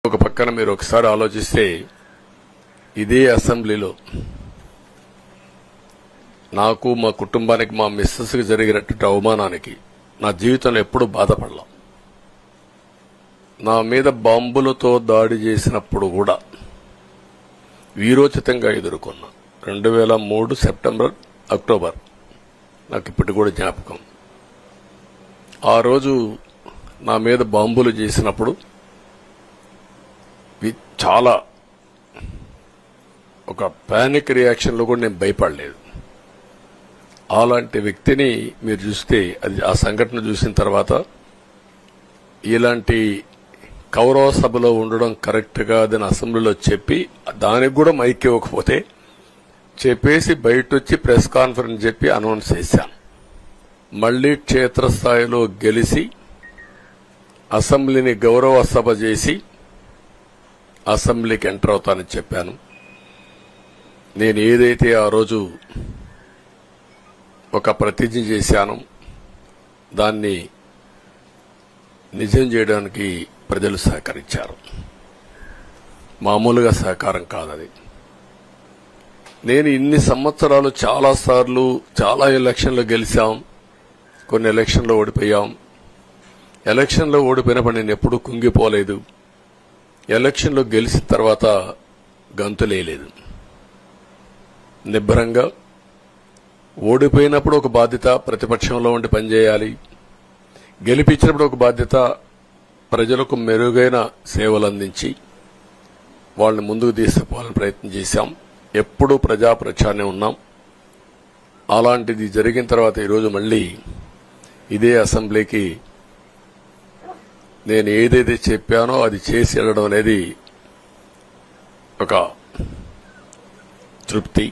ఒక పక్కన మీరు ఒకసారి ఆలోచిస్తే ఇదే అసెంబ్లీలో నాకు మా కుటుంబానికి మా మిస్సెస్కి జరిగినటువంటి అవమానానికి నా జీవితంలో ఎప్పుడూ బాధపడలా. నా మీద బాంబులతో దాడి చేసినప్పుడు కూడా వీరోచితంగా ఎదుర్కొన్నా. 2003 సెప్టెంబర్ అక్టోబర్ నాకు ఇప్పటి కూడా జ్ఞాపకం. ఆ రోజు నా మీద బాంబులు చేసినప్పుడు చాలా ఒక పానిక్ రియాక్షన్లో కూడా నేను భయపడలేదు. అలాంటి వ్యక్తిని మీరు చూస్తే ఆ సంఘటన చూసిన తర్వాత ఇలాంటి కౌరవ సభలో ఉండడం కరెక్ట్ కాదని అసెంబ్లీలో చెప్పి దానికి కూడా మైక్ ఇవ్వకపోతే చెప్పేసి బయటొచ్చి ప్రెస్ కాన్ఫరెన్స్ చెప్పి అనౌన్స్ చేశాను. మళ్లీ క్షేత్రస్థాయిలో గెలిచి అసెంబ్లీని గౌరవ సభ చేసి అసెంబ్లీకి ఎంటర్ అవుతానని చెప్పాను. నేను ఏదైతే ఆ రోజు ఒక ప్రతిజ్ఞ చేశానో దాన్ని నిజం చేయడానికి ప్రజలు సహకరించారు. మామూలుగా సహకారం కాదది. నేను ఇన్ని సంవత్సరాలు చాలాసార్లు చాలా ఎలక్షన్లు గెలిచాం, కొన్ని ఎలక్షన్లో ఓడిపోయాం. ఎలక్షన్లో ఓడిపోయినప్పుడు నేను ఎప్పుడూ కుంగిపోలేదు. ఎలక్షన్లో గెలిచిన తర్వాత గంతులేయలేదు. నిబ్బరంగా ఓడిపోయినప్పుడు ఒక బాధ్యత ప్రతిపక్షంలో ఉండి పనిచేయాలి, గెలిపించినప్పుడు ఒక బాధ్యత ప్రజలకు మెరుగైన సేవలు అందించి వాళ్ళని ముందుకు తీసుకుపోవాలని ప్రయత్నం చేశాం. ఎప్పుడూ ప్రజాప్రచారనే ఉన్నాం. అలాంటిది జరిగిన తర్వాత ఈరోజు మళ్లీ ఇదే అసెంబ్లీకి నేను ఏదైతే చెప్పానో అది చేసి వెళ్ళడం అనేది ఒక తృప్తి,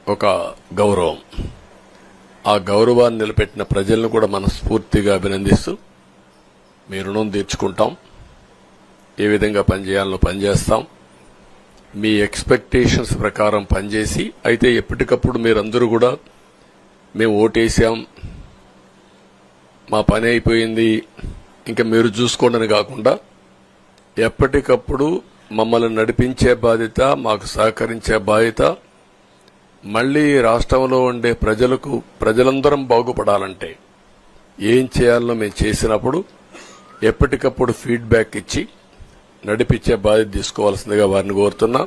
ఒక గౌరవం. ఆ గౌరవాన్ని నిలబెట్టిన ప్రజలను కూడా మనస్ఫూర్తిగా అభినందిస్తూ మీ రుణం తీర్చుకుంటాం. ఏ విధంగా పనిచేయాలో పనిచేస్తాం. మీ ఎక్స్పెక్టేషన్స్ ప్రకారం పనిచేసి అయితే ఎప్పటికప్పుడు మీరందరూ కూడా మేము ఓటేసాం, మా పని అయిపోయింది, ఇంకా మీరు చూసుకోండి కాకుండా ఎప్పటికప్పుడు మమ్మల్ని నడిపించే బాధ్యత, మాకు సహకరించే బాధ్యత, మళ్లీ రాష్ట్రంలో ఉండే ప్రజలందరం బాగుపడాలంటే ఏం చేయాలో మేము చేసినప్పుడు ఎప్పటికప్పుడు ఫీడ్బ్యాక్ ఇచ్చి నడిపించే బాధ్యత తీసుకోవాల్సిందిగా వారిని కోరుతున్నా.